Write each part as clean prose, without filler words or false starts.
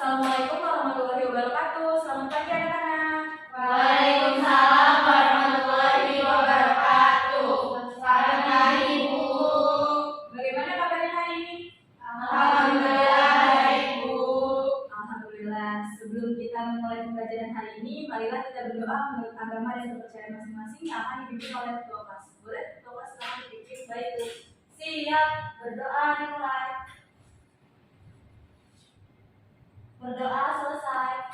Assalamualaikum warahmatullahi wabarakatuh. Selamat pagi anak-anak. Waalaikumsalam warahmatullahi wabarakatuh. Selamat pagi, Bu. Bagaimana kabarnya hari ini? Alhamdulillah baik, Bu. Alhamdulillah. Sebelum kita memulai pembelajaran hari ini, marilah kita berdoa menurut agama dan kepercayaan masing-masing yang akan dipimpin oleh ketua kelas. Boleh ketua kelas silakan dipimpin. Baik, Bu. Siap. Berdoa dimulai. Berdoa selesai.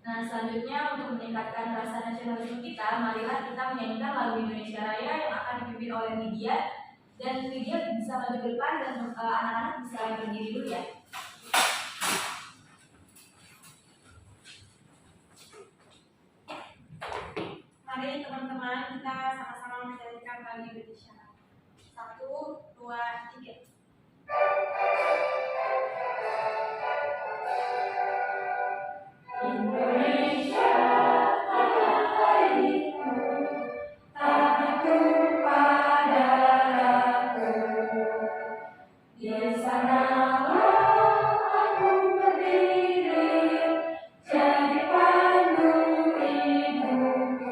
Nah, selanjutnya untuk meningkatkan rasa nasionalisme kita, marilah kita menyanyikan lagu Indonesia Raya yang akan dipimpin oleh Lydia. Dan Lydia bisa maju ke depan dan anak-anak bisa berdiri dulu ya. Mari teman-teman kita sama-sama menyanyikan lagu Indonesia. 1, 2, 3. Indonesia tanah airku, tanahku pada aku. Di sanalah aku berdiri, jadi pandu hidupku.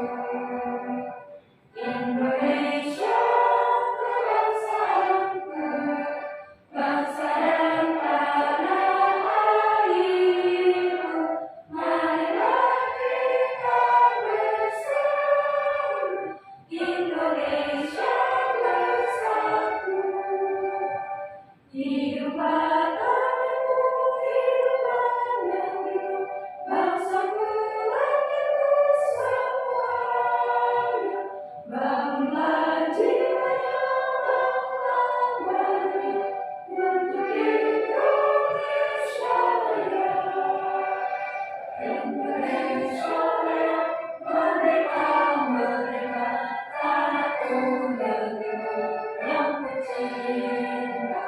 Indonesia kebangsaanku, bangsa dan tanah airku. Marilah kita bersatu, Indonesia bersatu. Hiduplah tanahku, hiduplah negeriku, bangsaku, rakyatku semuanya. Bangunlah jiwanya, bangunlah badannya, untuk Indonesia Raya. Indonesia Raya, merdeka, merdeka, tanahku, negeriku yang kucinta.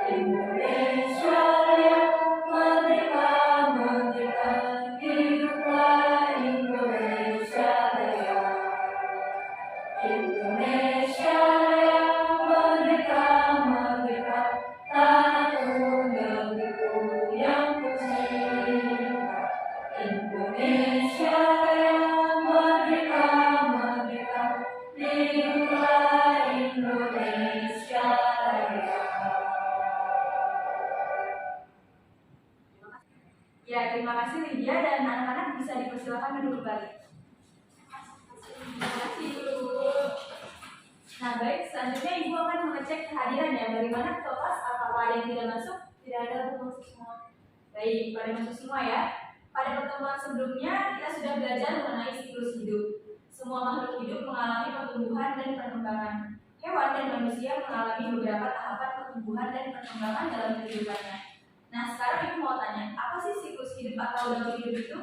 Indonesia Raya, merdeka, merdeka, hiduplah Indonesia Raya. Indonesia Raya, merdeka, merdeka, tanahku, negeriku yang kucinta. Indonesia Raya, merdeka, merdeka, hiduplah Indonesia Raya. Ya, terima kasih Lydia dan anak-anak bisa dipersilakan duduk kembali. Terima kasih Ibu. Nah, baik, selanjutnya Ibu akan mengecek kehadiran ya. Bagaimana kelas? Apakah ada yang tidak masuk? Tidak ada, Bu, masuk semua. Baik, pada masuk semua ya. Pada pertemuan sebelumnya kita sudah belajar mengenai siklus hidup. Semua makhluk hidup mengalami pertumbuhan dan perkembangan. Hewan dan manusia mengalami beberapa tahapan pertumbuhan dan perkembangan dalam kehidupannya. Nah, sekarang Ibu mau tanya, apa sih siklus hidup atau daur hidup itu?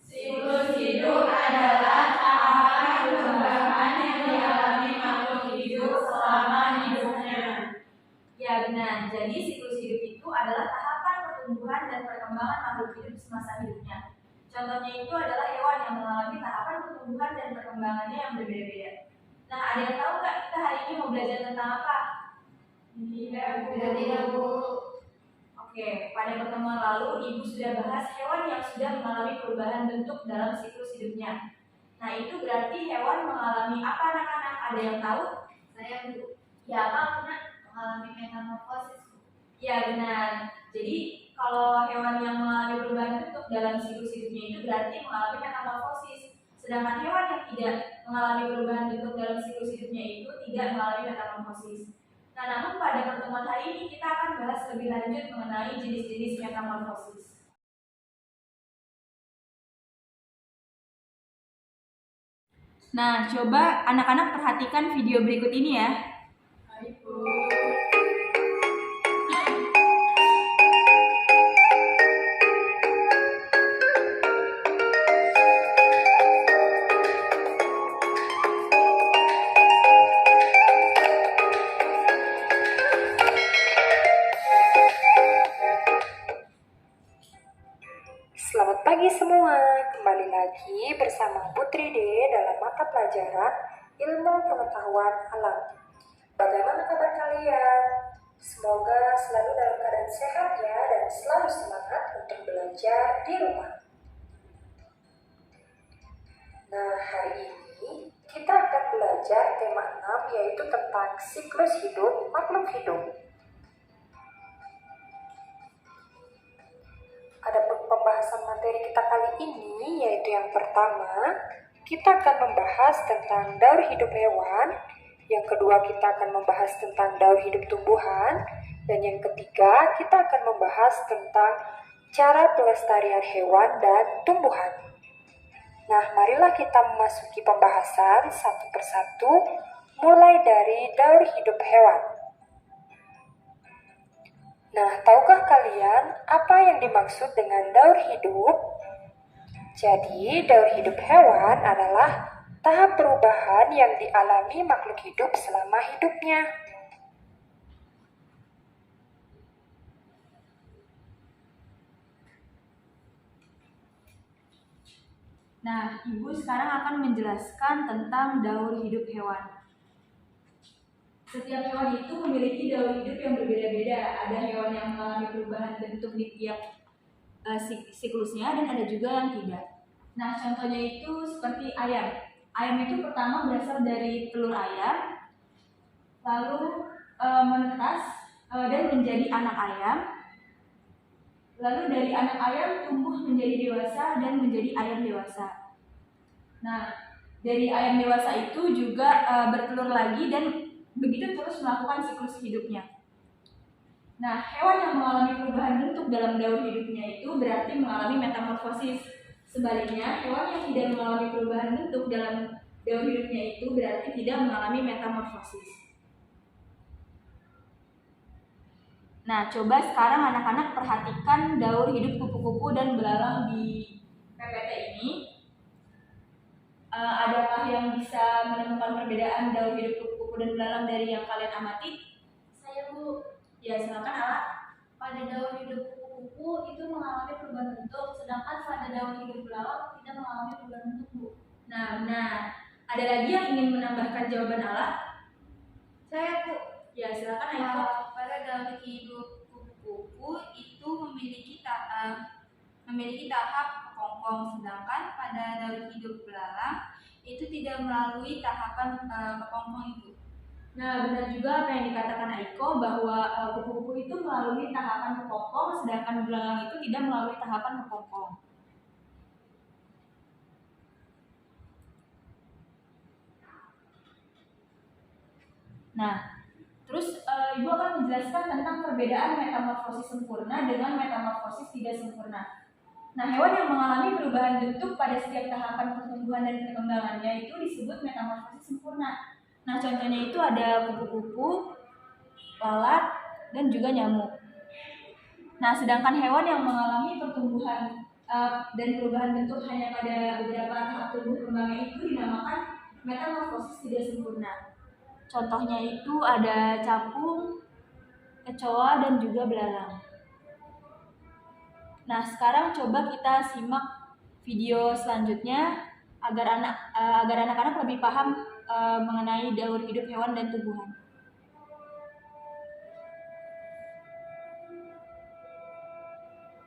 Siklus hidup adalah tahapan perkembangan yang dialami makhluk hidup selama hidupnya. Ya benar, jadi siklus hidup itu adalah tahapan pertumbuhan dan perkembangan makhluk hidup semasa hidupnya. Contohnya itu adalah hewan yang mengalami tahapan pertumbuhan dan perkembangannya yang berbeda-beda. Nah, ada yang tahu nggak kita hari ini mau belajar tentang apa? Tidak, Bu. Oke, pada pertemuan lalu Ibu sudah bahas hewan yang sudah mengalami perubahan bentuk dalam siklus hidupnya. Nah, itu berarti hewan mengalami apa anak-anak? Ada yang tahu? Saya, Bu, Ya, apa anak? mengalami metamorfosis, Bu. Ya, benar. Jadi, kalau hewan yang mengalami perubahan bentuk dalam siklus hidupnya itu berarti mengalami metamorfosis. Sedangkan hewan yang tidak mengalami perubahan bentuk dalam siklus hidupnya itu tidak mengalami metamorfosis. Nah, namun pada pertemuan hari ini kita akan bahas lebih lanjut mengenai jenis-jenis metamorfosis. Nah, coba anak-anak perhatikan video berikut ini ya. Baik, Bu. Selamat pagi semua, kembali lagi bersama Putri D dalam mata pelajaran Ilmu Pengetahuan Alam. Bagaimana kabar kalian? Semoga selalu dalam keadaan sehat ya dan selalu semangat untuk belajar di rumah. Nah, hari ini kita akan belajar tema 6 yaitu tentang siklus hidup makhluk hidup. Adapun pembahasan materi kita kali ini yaitu yang pertama, kita akan membahas tentang daur hidup hewan, yang kedua kita akan membahas tentang daur hidup tumbuhan, dan yang ketiga kita akan membahas tentang cara pelestarian hewan dan tumbuhan. Nah, marilah kita memasuki pembahasan satu persatu, mulai dari daur hidup hewan. Nah, tahukah kalian apa yang dimaksud dengan daur hidup? Jadi, daur hidup hewan adalah tahap perubahan yang dialami makhluk hidup selama hidupnya. Nah, Ibu sekarang akan menjelaskan tentang daur hidup hewan. Setiap hewan itu memiliki daur hidup yang berbeda-beda. Ada hewan yang mengalami perubahan bentuk di tiap siklusnya dan ada juga yang tidak. Nah, contohnya itu seperti ayam. Ayam itu pertama berasal dari telur ayam, lalu menetas dan menjadi anak ayam. Lalu dari anak ayam tumbuh menjadi dewasa dan menjadi ayam dewasa. Nah, dari ayam dewasa itu juga bertelur lagi dan begitu terus melakukan siklus hidupnya. Nah, hewan yang mengalami perubahan bentuk dalam daur hidupnya itu berarti mengalami metamorfosis. Sebaliknya, hewan yang tidak mengalami perubahan bentuk dalam daur hidupnya itu berarti tidak mengalami metamorfosis. Nah, coba sekarang anak-anak perhatikan daur hidup kupu-kupu dan belalang di PPT ini. Adakah yang bisa menemukan perbedaan daur hidup kupu-kupu dan belalang dari yang kalian amati? Saya, Bu. Ya, silakan Ala. Pada daur hidup kupu-kupu itu mengalami perubahan bentuk, sedangkan pada daur hidup belalang tidak mengalami perubahan bentuk, Bu. Nah, benar. Ada lagi yang ingin menambahkan jawaban Ala? Saya, Bu. Ya, silakan Aiko. Pada daur hidup kupu-kupu itu memiliki tahap kepompong, sedangkan pada daur hidup belalang itu tidak melalui tahapan kepompong itu. Nah, benar juga apa yang dikatakan Aiko bahwa kupu-kupu itu melalui tahapan kepompong, sedangkan belalang itu tidak melalui tahapan kepompong. Nah, terus Ibu akan menjelaskan tentang perbedaan metamorfosis sempurna dengan metamorfosis tidak sempurna. Nah, hewan yang mengalami perubahan bentuk pada setiap tahapan pertumbuhan dan perkembangannya itu disebut metamorfosis sempurna. Nah, contohnya itu ada kupu-kupu, lalat, dan juga nyamuk. Nah, sedangkan hewan yang mengalami pertumbuhan dan perubahan bentuk hanya pada beberapa tahap tumbuh kembangnya itu dinamakan metamorfosis tidak sempurna. Contohnya itu ada capung, kecoa, dan juga belalang. Nah, sekarang coba kita simak video selanjutnya agar anak-anak lebih paham mengenai daur hidup hewan dan tumbuhan.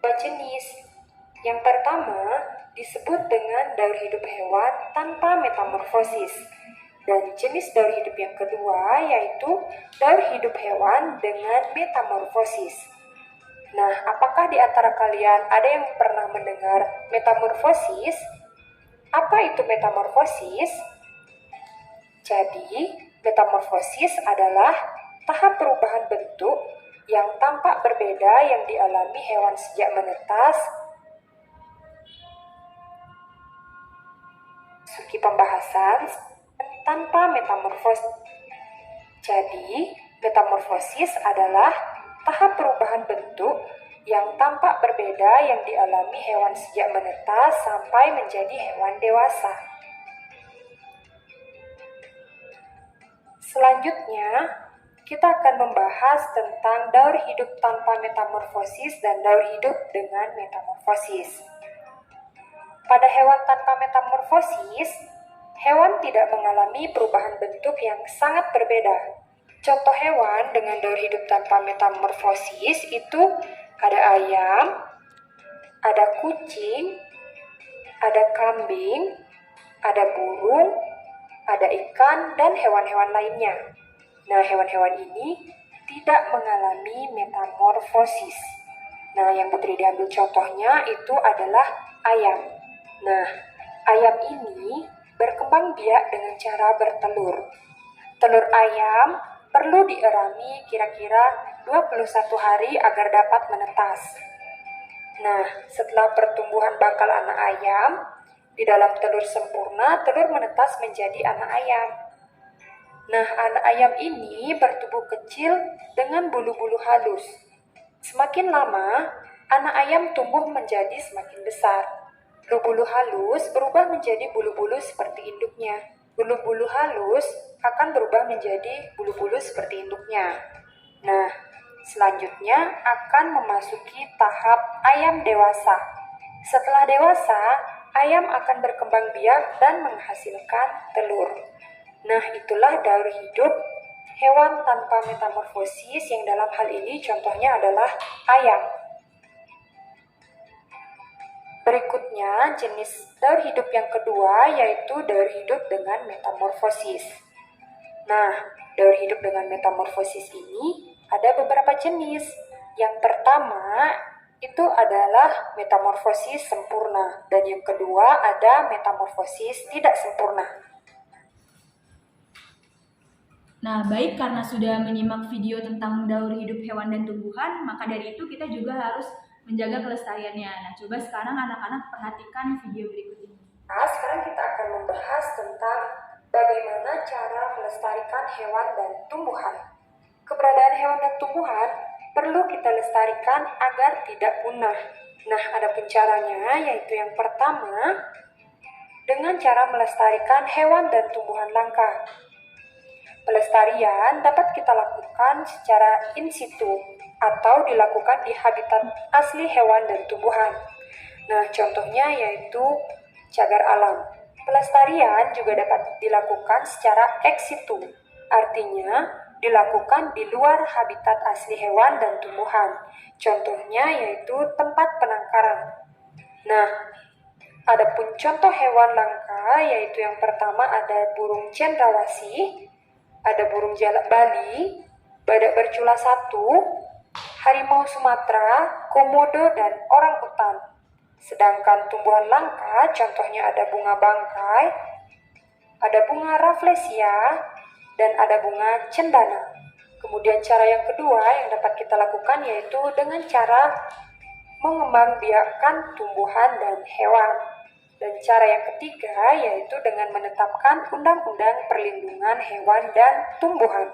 Dua jenis. Yang pertama disebut dengan daur hidup hewan tanpa metamorfosis. Dan jenis daur hidup yang kedua yaitu daur hidup hewan dengan metamorfosis. Nah, apakah di antara kalian ada yang pernah mendengar metamorfosis? Apa itu metamorfosis? Jadi, metamorfosis adalah tahap perubahan bentuk yang tampak berbeda yang dialami hewan sejak menetas. Suki pembahasan tanpa metamorfosis. Jadi, metamorfosis adalah tahap perubahan bentuk yang tampak berbeda yang dialami hewan sejak menetas sampai menjadi hewan dewasa. Selanjutnya, kita akan membahas tentang daur hidup tanpa metamorfosis dan daur hidup dengan metamorfosis. Pada hewan tanpa metamorfosis, hewan tidak mengalami perubahan bentuk yang sangat berbeda. Contoh hewan dengan daur hidup tanpa metamorfosis itu ada ayam, ada kucing, ada kambing, ada burung, ada ikan, dan hewan-hewan lainnya. Nah, hewan-hewan ini tidak mengalami metamorfosis. Nah, yang Putri diambil contohnya itu adalah ayam. Nah, ayam ini berkembang biak dengan cara bertelur. Telur ayam perlu dierami kira-kira 21 hari agar dapat menetas. Nah, setelah pertumbuhan bakal anak ayam, di dalam telur sempurna, telur menetas menjadi anak ayam. Nah, anak ayam ini bertubuh kecil dengan bulu-bulu halus. Semakin lama, anak ayam tumbuh menjadi semakin besar. Bulu-bulu halus berubah menjadi bulu-bulu seperti induknya. Bulu-bulu halus akan berubah menjadi bulu-bulu seperti induknya. Nah, selanjutnya akan memasuki tahap ayam dewasa. Setelah dewasa, ayam akan berkembang biak dan menghasilkan telur. Nah, itulah daur hidup hewan tanpa metamorfosis yang dalam hal ini contohnya adalah ayam. Berikutnya, jenis daur hidup yang kedua yaitu daur hidup dengan metamorfosis. Nah, daur hidup dengan metamorfosis ini ada beberapa jenis. Yang pertama itu adalah metamorfosis sempurna dan yang kedua ada metamorfosis tidak sempurna. Nah, baik, karena sudah menyimak video tentang daur hidup hewan dan tumbuhan, maka dari itu kita juga harus menjaga kelestariannya. Nah, coba sekarang anak-anak perhatikan video berikut ini. Nah, sekarang kita akan membahas tentang bagaimana cara melestarikan hewan dan tumbuhan. Keberadaan hewan dan tumbuhan perlu kita lestarikan agar tidak punah. Nah, ada caranya, yaitu yang pertama, dengan cara melestarikan hewan dan tumbuhan langka. Pelestarian dapat kita lakukan secara in situ atau dilakukan di habitat asli hewan dan tumbuhan. Nah, contohnya yaitu cagar alam. Pelestarian juga dapat dilakukan secara ex situ, artinya dilakukan di luar habitat asli hewan dan tumbuhan. Contohnya yaitu tempat penangkaran. Nah, adapun contoh hewan langka yaitu yang pertama ada burung cendrawasih, ada burung jalak Bali, badak bercula 1, harimau Sumatera, komodo, dan orangutan. Sedangkan tumbuhan langka contohnya ada bunga bangkai, ada bunga rafflesia, dan ada bunga cendana. Kemudian cara yang kedua yang dapat kita lakukan yaitu dengan cara mengembangbiakkan tumbuhan dan hewan. Dan cara yang ketiga yaitu dengan menetapkan Undang-Undang Perlindungan Hewan dan Tumbuhan.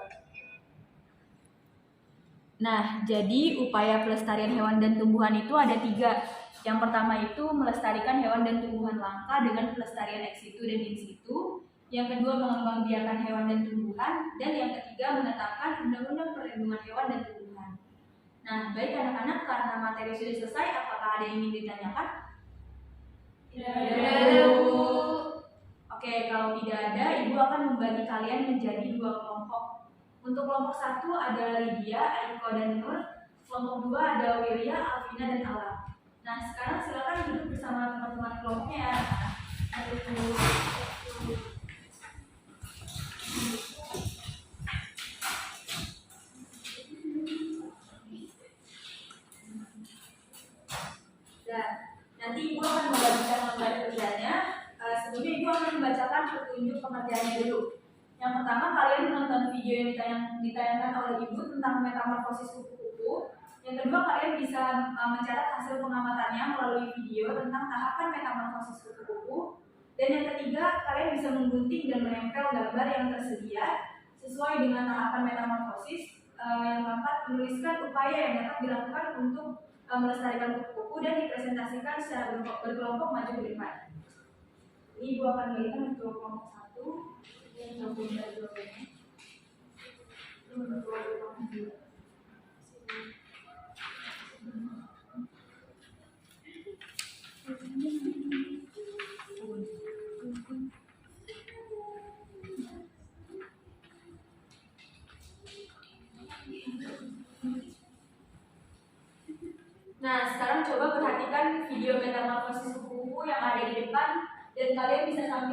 Nah, jadi upaya pelestarian hewan dan tumbuhan itu ada 3. Yang pertama itu melestarikan hewan dan tumbuhan langka dengan pelestarian ex situ dan in situ. Yang kedua mengembangbiakkan hewan dan tumbuhan. Dan yang ketiga menetapkan Undang-Undang Perlindungan Hewan dan Tumbuhan. Nah, baik anak-anak, karena materi sudah selesai, apakah ada yang ingin ditanyakan? Ya, Bu. Oke, kalau tidak ada, Ibu akan membagi kalian menjadi 2 kelompok. Untuk kelompok 1 ada Lydia, Aiko, dan Nur. Kelompok 2 ada Wirya, Alvina, dan Alam. Nah, sekarang silakan duduk bersama teman-teman kelompoknya. Dan nanti Ibu akan membagikan lembar kerjanya. Sebelumnya Ibu akan membacakan petunjuk pengerjaannya dulu. Yang pertama, kalian menonton video yang ditayangkan oleh Ibu tentang metamorfosis kupu-kupu. Yang kedua, kalian bisa mencatat hasil pengamatannya melalui video tentang tahapan metamorfosis kupu-kupu. Dan yang ketiga, kalian bisa menggunting dan menempel gambar yang tersedia sesuai dengan tahapan metamorfosis. Yang keempat, menuliskan upaya yang dapat dilakukan untuk melestarikan kupu-kupu dan dipresentasikan secara berkelompok maju ke depan. Ini Ibu akan berikan untuk kelompok 1 yang gabung dari kelompoknya. Untuk kelompok 2.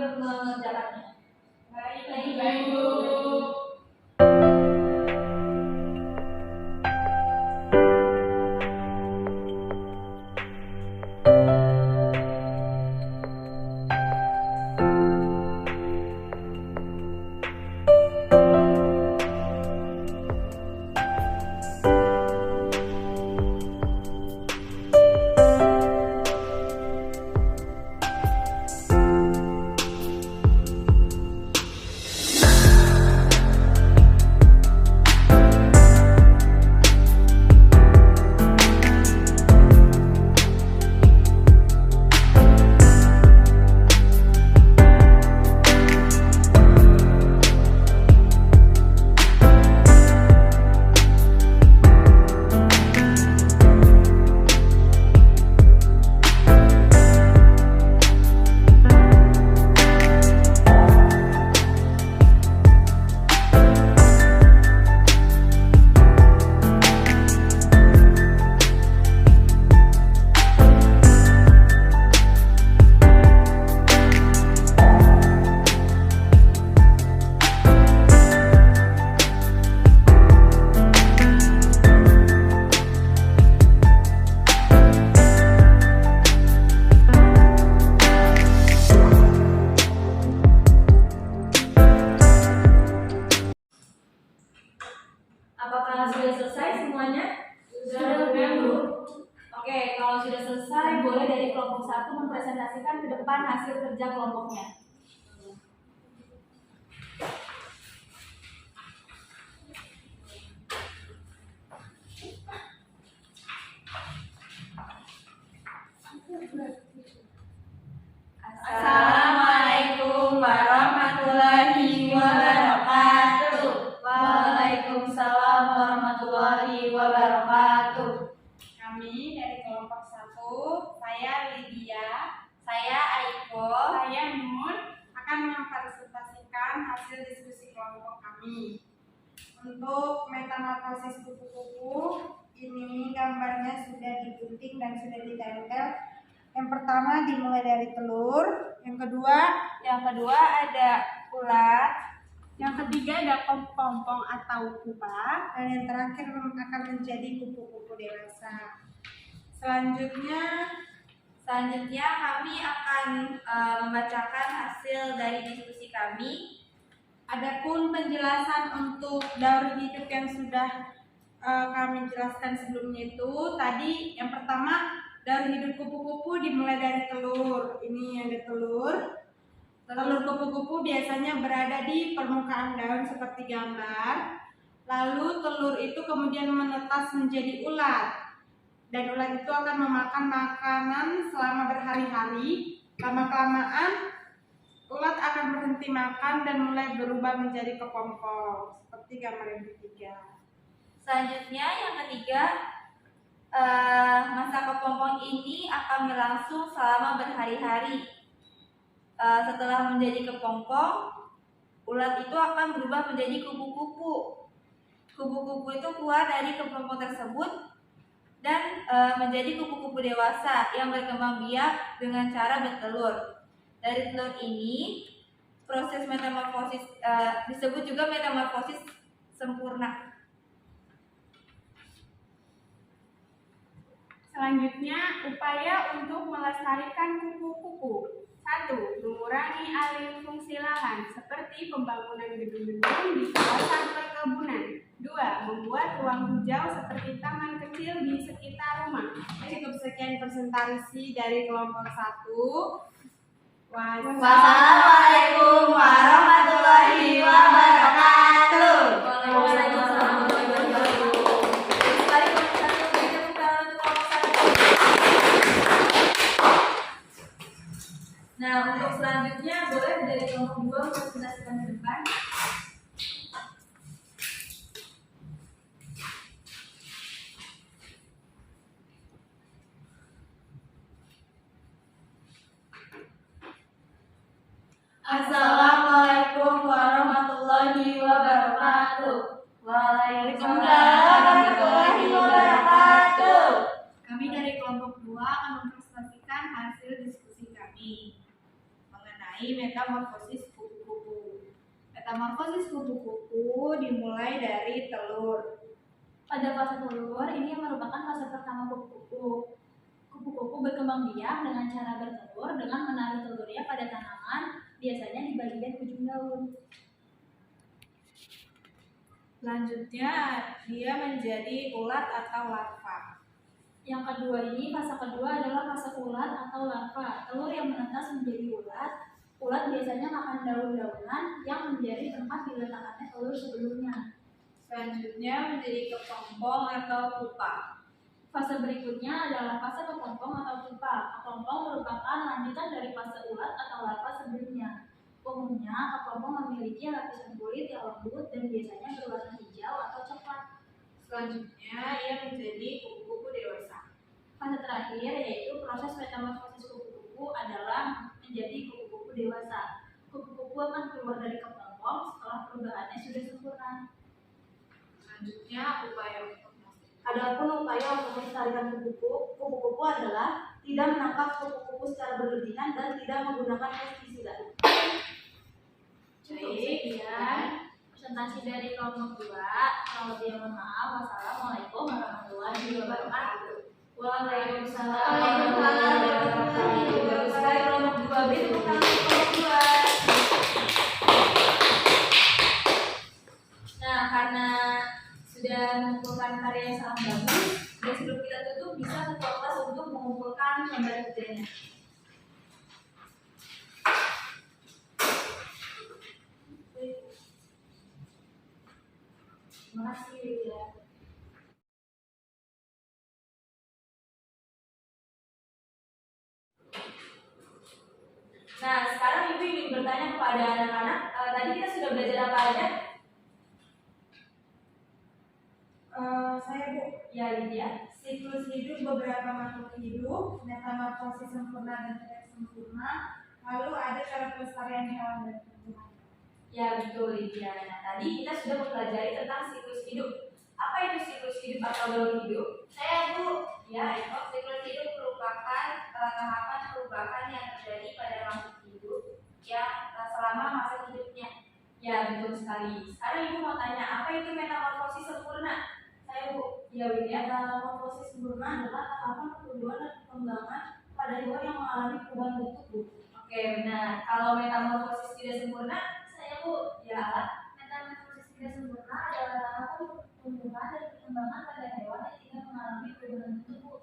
mengerjakannya. Baik, Bu. Apakah sudah selesai semuanya? Sudah, Bu. Oke, kalau sudah selesai, boleh dari kelompok 1 mempresentasikan ke depan hasil kerja kelompoknya. Assalamualaikum warahmatullahi wabarakatuh. Waalaikumsalam warahmatullahi wabarakatuh. Kami dari kelompok 1, saya Lydia, Saya Aiko. saya Nun, akan mempresentasikan hasil diskusi kelompok kami. Untuk metamorfosis kupu-kupu, ini gambarnya sudah digunting dan sudah ditempel. Yang pertama dimulai dari telur, yang kedua ada ulat, yang ketiga ada kepompong atau pupa, dan yang terakhir akan menjadi kupu-kupu dewasa. Selanjutnya kami akan membacakan hasil dari diskusi kami. Adapun penjelasan untuk daur hidup yang sudah kami jelaskan sebelumnya itu tadi, yang pertama daur hidup kupu-kupu dimulai dari telur. Ini ada telur. Telur kupu-kupu biasanya berada di permukaan daun seperti gambar. Lalu telur itu kemudian menetas menjadi ulat. Dan ulat itu akan memakan makanan selama berhari-hari. Lama-kelamaan ulat akan berhenti makan dan mulai berubah menjadi kepompong seperti gambar yang ketiga. Selanjutnya yang ketiga, masa kepompong ini akan berlangsung selama berhari-hari. Setelah menjadi kepompong, ulat itu akan berubah menjadi kupu-kupu. Kupu-kupu itu keluar dari kepompong tersebut dan menjadi kupu-kupu dewasa yang berkembang biak dengan cara bertelur. Dari telur ini, proses metamorfosis disebut juga metamorfosis sempurna. Selanjutnya, upaya untuk melestarikan kupu-kupu. 1. Mengurangi alih fungsi lahan seperti pembangunan gedung-gedung di kawasan perkebunan. 2. Membuat ruang hijau seperti taman kecil di sekitar rumah. Cukup sekian presentasi dari kelompok 1. Wassalamualaikum warahmatullahi wabarakatuh. Waalaikumsalam warahmatullahi wabarakatuh. Sekali satu meja buka untuk kelompok 1. Nah, untuk selanjutnya boleh dari kelompok 2 mempresentasikan ke depan. Assalamualaikum warahmatullahi wabarakatuh. Waalaikumsalam warahmatullahi wabarakatuh. Kami dari kelompok 2 akan mempresentasikan hasil diskusi kami mengenai mengenai metamorfosis kupu-kupu. Metamorfosis kupu-kupu dimulai dari telur. Pada fase telur, ini merupakan fase pertama kupu-kupu. Kupu-kupu berkembang biak dengan cara bertelur dengan menaruh telurnya pada tanaman, biasanya di bagian ujung daun. Selanjutnya, dia menjadi ulat atau larva. Yang kedua ini, fase kedua adalah fase ulat atau larva. Telur yang menetas menjadi ulat. Ulat biasanya makan daun-daunan yang menjadi tempat diletakkannya telur sebelumnya. Selanjutnya menjadi kepompong atau pupa. Fase berikutnya adalah fase kepompong atau pupa. Kepompong merupakan lanjutan dari fase ulat atau larva sebelumnya. Umumnya, kepompong memiliki lapisan kulit yang lembut dan biasanya berwarna hijau atau coklat. Selanjutnya, ia menjadi kupu-kupu dewasa. Fase terakhir yaitu proses metamorfosis kupu-kupu adalah menjadi kupu-kupu dewasa. Kupu-kupu akan keluar dari kepompong setelah perubahannya sudah sempurna. Selanjutnya, upaya untuk Adapun upaya untuk melestarikan kupu-kupu adalah tidak menangkap kupu-kupu secara berlebihan dan tidak menggunakan pestisida. Sekian presentasi dari kelompok 2. Kalau lebih mohon maaf. Wassalamualaikum warahmatullahi wabarakatuh. Waalaikumsalam warahmatullahi wabarakatuh. Bagus sekali kelompok 2. Beri tepuk tangan untuk kelompok 2. Nah, karena sudah mengumpulkan karya yang sangat bagus, dan sebelum kita tutup bisa ketua kelas untuk mengumpulkan gambar kerjanya. Terima kasih ya. Nah, sekarang Ibu ingin bertanya kepada anak-anak, tadi kita sudah belajar apa aja? Saya Bu. Ya, Lydia. Siklus hidup beberapa makhluk hidup, metamorfosis sempurna dan tidak sempurna, lalu ada cara pelestarian hewan dan tumbuhan. Ya, betul Lydia. Nah, tadi kita sudah mempelajari tentang siklus hidup. Apa itu siklus hidup atau daur hidup? Saya Bu. Ya, itu. Siklus hidup merupakan tahapan perubahan yang terjadi pada makhluk hidup yang selama masa hidupnya. Ya, betul sekali. Sekarang Ibu mau tanya, apa itu metamorfosis sempurna? Saya Bu. Ya, Lydia. Metamorfosis sempurna adalah tahapan pertumbuhan dan perkembangan pada hewan yang mengalami perubahan bentuk Bu. Oke, benar. Kalau metamorfosis tidak sempurna, Saya Bu. ya, Metamorfosis tidak sempurna adalah tahapan pertumbuhan dan perkembangan pada hewan yang tidak mengalami perubahan bentuk Bu.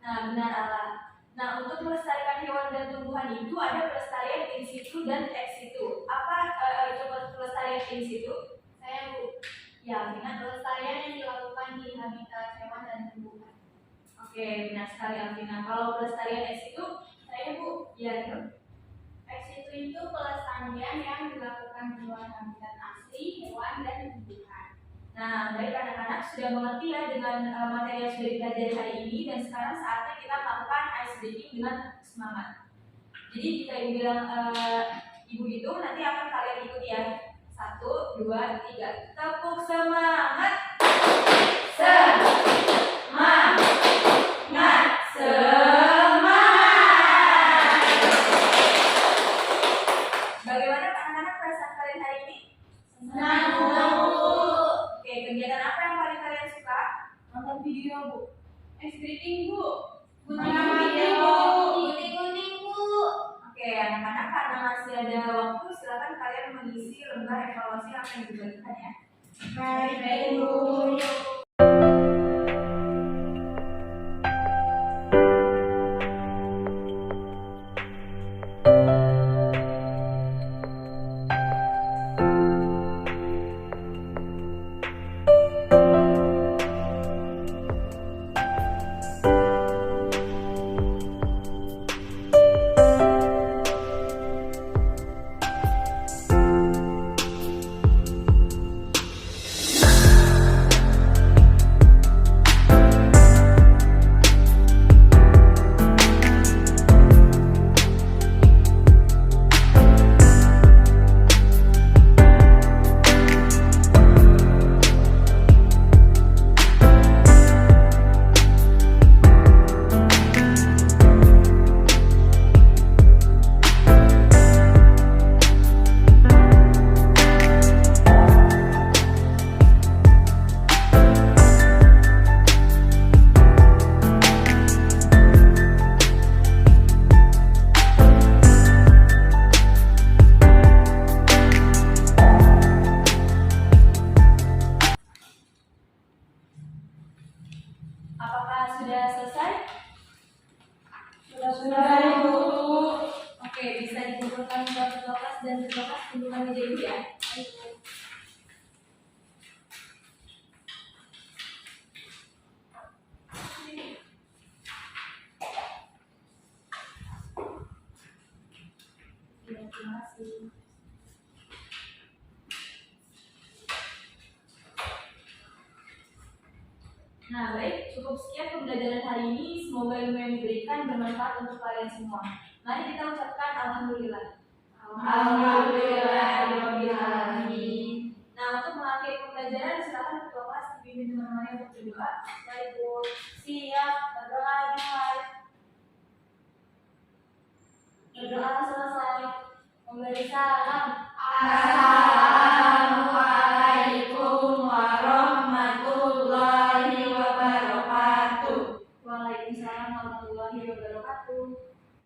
nah benar Allah. Nah, untuk melestarikan hewan dan tumbuhan itu ada pelestarian in situ dan ex situ. Apa itu pelestarian in situ? Saya Bu. Ya, benar. Pelestarian yang dilakukan di habitat hewan dan tumbuhan. Oke, benar sekali Alvina. Kalau pelestarian ex situ, Saya Bu. ya itu. Ex situ itu pelestarian yang dilakukan di luar habitat asli hewan dan tumbuhan. Nah, baik anak-anak sudah mengerti ya dengan materi yang sudah dipelajari hari ini, dan sekarang saatnya kita melakukan ice breaking dengan semangat. Jadi jika ibu bilang ibu itu, nanti akan kalian ikuti ya. 1, 2, 3. Tepuk semangat. Semangat. Semangat. Bagaimana anak-anak perasaan kalian hari ini? Senang Bu. Oke, kegiatan apa yang paling kalian suka? Nonton video Bu. Ice breaking Bu. Nonton video. Gunting-gunting Bu. Oke, anak-anak karena masih ada waktu, silakan kalian mengisi lembar evaluasi apa yang dibagikan ya. Baik Bu. Apakah sudah selesai? Sudah, Ibu. Oke, bisa dikumpulkan ke ketua kelas dan ketua kelas kumpulkan meja Ibu ya. Ya, terima kasih. Nah, baik, cukup sekian pembelajaran hari ini. Semoga ilmu yang diberikan bermanfaat untuk kalian semua. Mari kita ucapkan alhamdulillah. Alhamdulillahirobbilalamin. Nah, untuk mengakhiri pembelajaran, silakan ketua kelas dipimpin teman-temannya untuk berdoa. Baik, Bu. Siap, berdoa dimulai. Berdoa selesai. Memberi salam. Assalamualaikum.